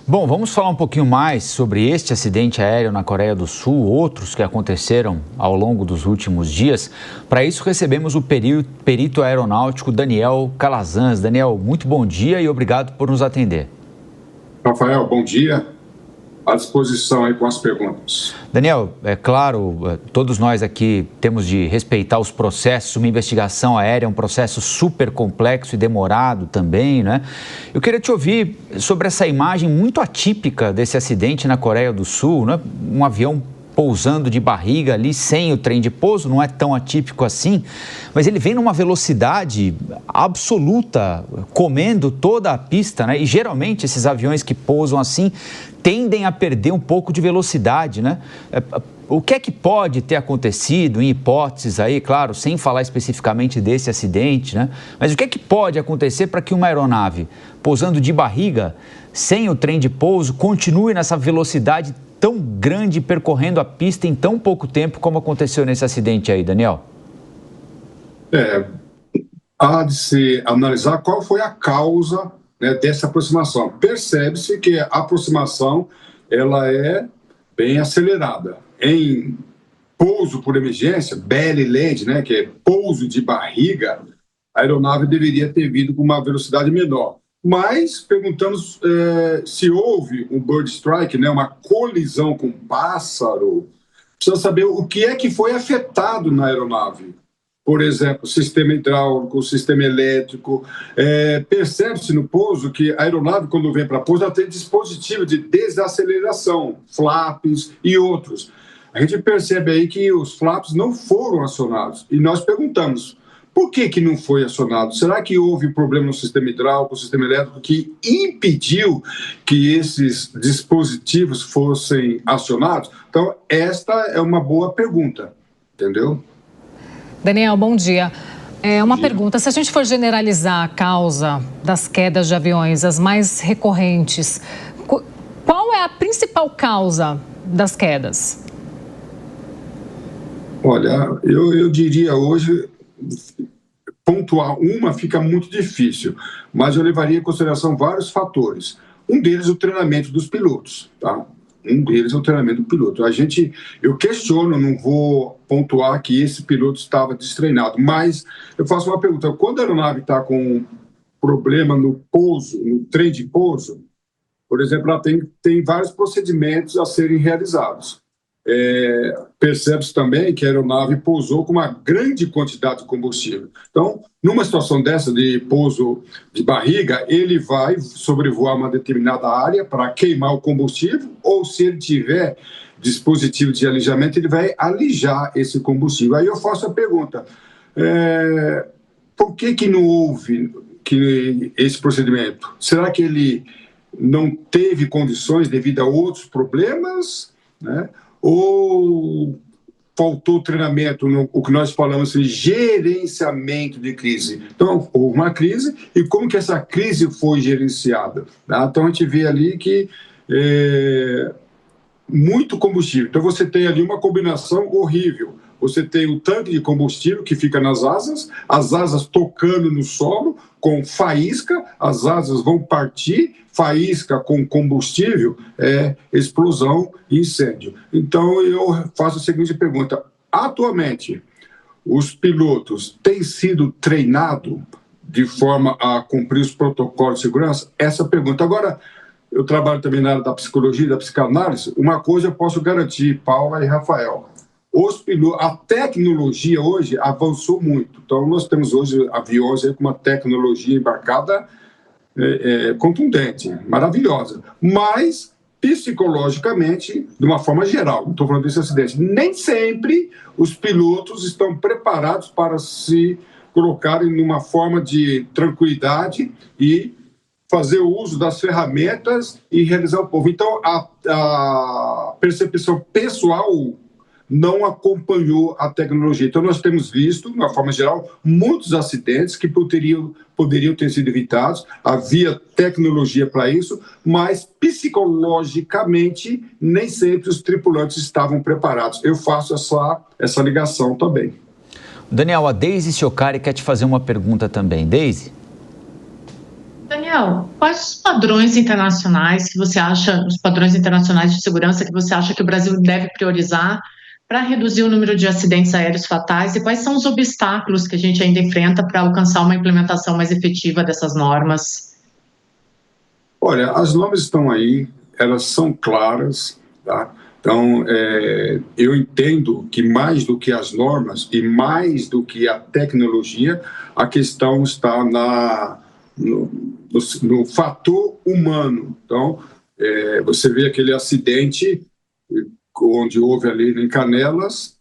Bom, vamos falar um pouquinho mais sobre este acidente aéreo na Coreia do Sul, outros que aconteceram ao longo dos últimos dias. Para isso, recebemos o perito aeronáutico Daniel Calazans. Daniel, muito bom dia e obrigado por nos atender. Rafael, bom dia. À disposição aí com as perguntas. Daniel, é claro, todos nós aqui temos de respeitar os processos. Uma investigação aérea é um processo super complexo e demorado também, né? Eu queria te ouvir sobre essa imagem muito atípica desse acidente na Coreia do Sul, né? Um avião pousando de barriga ali, sem o trem de pouso, não é tão atípico assim, mas ele vem numa velocidade absoluta, comendo toda a pista, né? E geralmente esses aviões que pousam assim tendem a perder um pouco de velocidade, né? O que é que pode ter acontecido, em hipóteses aí, claro, sem falar especificamente desse acidente, né? Mas o que é que pode acontecer para que uma aeronave pousando de barriga, sem o trem de pouso, continue nessa velocidade tão grande, percorrendo a pista em tão pouco tempo, como aconteceu nesse acidente aí, Daniel? Há de se analisar qual foi a causa, né, dessa aproximação. Percebe-se que a aproximação ela é bem acelerada. Em pouso por emergência, belly land, né, que é pouso de barriga, a aeronave deveria ter vindo com uma velocidade menor. Mas perguntamos se houve um bird strike, né, uma colisão com um pássaro. Precisa saber o que é que foi afetado na aeronave. Por exemplo, sistema hidráulico, sistema elétrico. Percebe-se no pouso que a aeronave, quando vem para pouso, ela tem dispositivo de desaceleração, flaps e outros. A gente percebe aí que os flaps não foram acionados. E nós perguntamos, por que não foi acionado? Será que houve problema no sistema hidráulico, no sistema elétrico, que impediu que esses dispositivos fossem acionados? Então, esta é uma boa pergunta, entendeu? Daniel, bom dia. Uma pergunta, se a gente for generalizar a causa das quedas de aviões, as mais recorrentes, qual é a principal causa das quedas? Olha, eu diria hoje, pontuar uma fica muito difícil, mas eu levaria em consideração vários fatores. Um deles é o treinamento dos pilotos, tá? Um deles é o treinamento do piloto. Eu questiono, não vou pontuar que esse piloto estava destreinado, mas eu faço uma pergunta. Quando a aeronave está com problema no pouso, no trem de pouso, por exemplo, ela tem vários procedimentos a serem realizados. Percebe-se também que a aeronave pousou com uma grande quantidade de combustível. Então, numa situação dessa de pouso de barriga, ele vai sobrevoar uma determinada área para queimar o combustível, ou se ele tiver dispositivo de alijamento, ele vai alijar esse combustível. Aí eu faço a pergunta, por que não houve esse procedimento? Será que ele não teve condições devido a outros problemas, né? Ou faltou treinamento, o que nós falamos de gerenciamento de crise? Então, houve uma crise, e como que essa crise foi gerenciada? Tá? Então, a gente vê ali que muito combustível. Então, você tem ali uma combinação horrível. Você tem o tanque de combustível que fica nas asas, as asas tocando no solo, com faísca, as asas vão partir, faísca com combustível, explosão e incêndio. Então, eu faço a seguinte pergunta. Atualmente, os pilotos têm sido treinados de forma a cumprir os protocolos de segurança? Essa pergunta. Agora, eu trabalho também na área da psicologia e da psicanálise. Uma coisa eu posso garantir, Paula e Rafael. A tecnologia hoje avançou muito. Então, nós temos hoje aviões aí com uma tecnologia embarcada contundente, maravilhosa. Mas, psicologicamente, de uma forma geral, não estou falando desse acidente, nem sempre os pilotos estão preparados para se colocarem numa forma de tranquilidade e fazer o uso das ferramentas e realizar o povo. Então, a percepção pessoal não acompanhou a tecnologia. Então, nós temos visto, de uma forma geral, muitos acidentes que poderiam ter sido evitados. Havia tecnologia para isso, mas psicologicamente nem sempre os tripulantes estavam preparados. Eu faço essa ligação também. Daniel, a Deise Ciocari quer te fazer uma pergunta também. Deise? Daniel, Daniel, quais os padrões internacionais que você acha, os padrões internacionais de segurança que você acha que o Brasil deve priorizar para reduzir o número de acidentes aéreos fatais e quais são os obstáculos que a gente ainda enfrenta para alcançar uma implementação mais efetiva dessas normas? Olha, as normas estão aí, elas são claras, tá? Então, eu entendo que mais do que as normas e mais do que a tecnologia, a questão está no fator humano. Então, você vê aquele acidente onde houve ali em Canelas,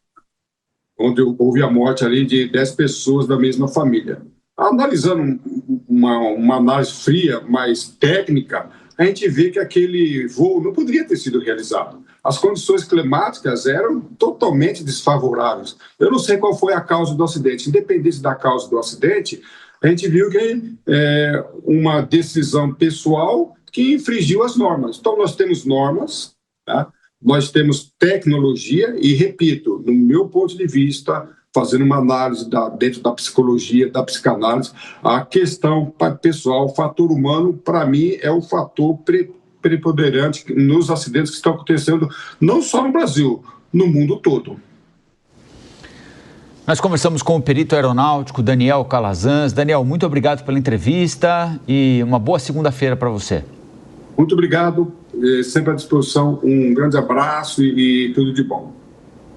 onde houve a morte ali de 10 pessoas da mesma família. Analisando uma análise fria, mais técnica, a gente vê que aquele voo não poderia ter sido realizado. As condições climáticas eram totalmente desfavoráveis. Eu não sei qual foi a causa do acidente. Independente da causa do acidente, a gente viu que uma decisão pessoal que infringiu as normas. Então, nós temos normas, tá? Nós temos tecnologia e, repito, no meu ponto de vista, fazendo uma análise dentro da psicologia, da psicanálise, a questão pessoal, o fator humano, para mim, é o fator preponderante nos acidentes que estão acontecendo, não só no Brasil, no mundo todo. Nós conversamos com o perito aeronáutico Daniel Calazans. Daniel, muito obrigado pela entrevista e uma boa segunda-feira para você. Muito obrigado, sempre à disposição, um grande abraço e tudo de bom.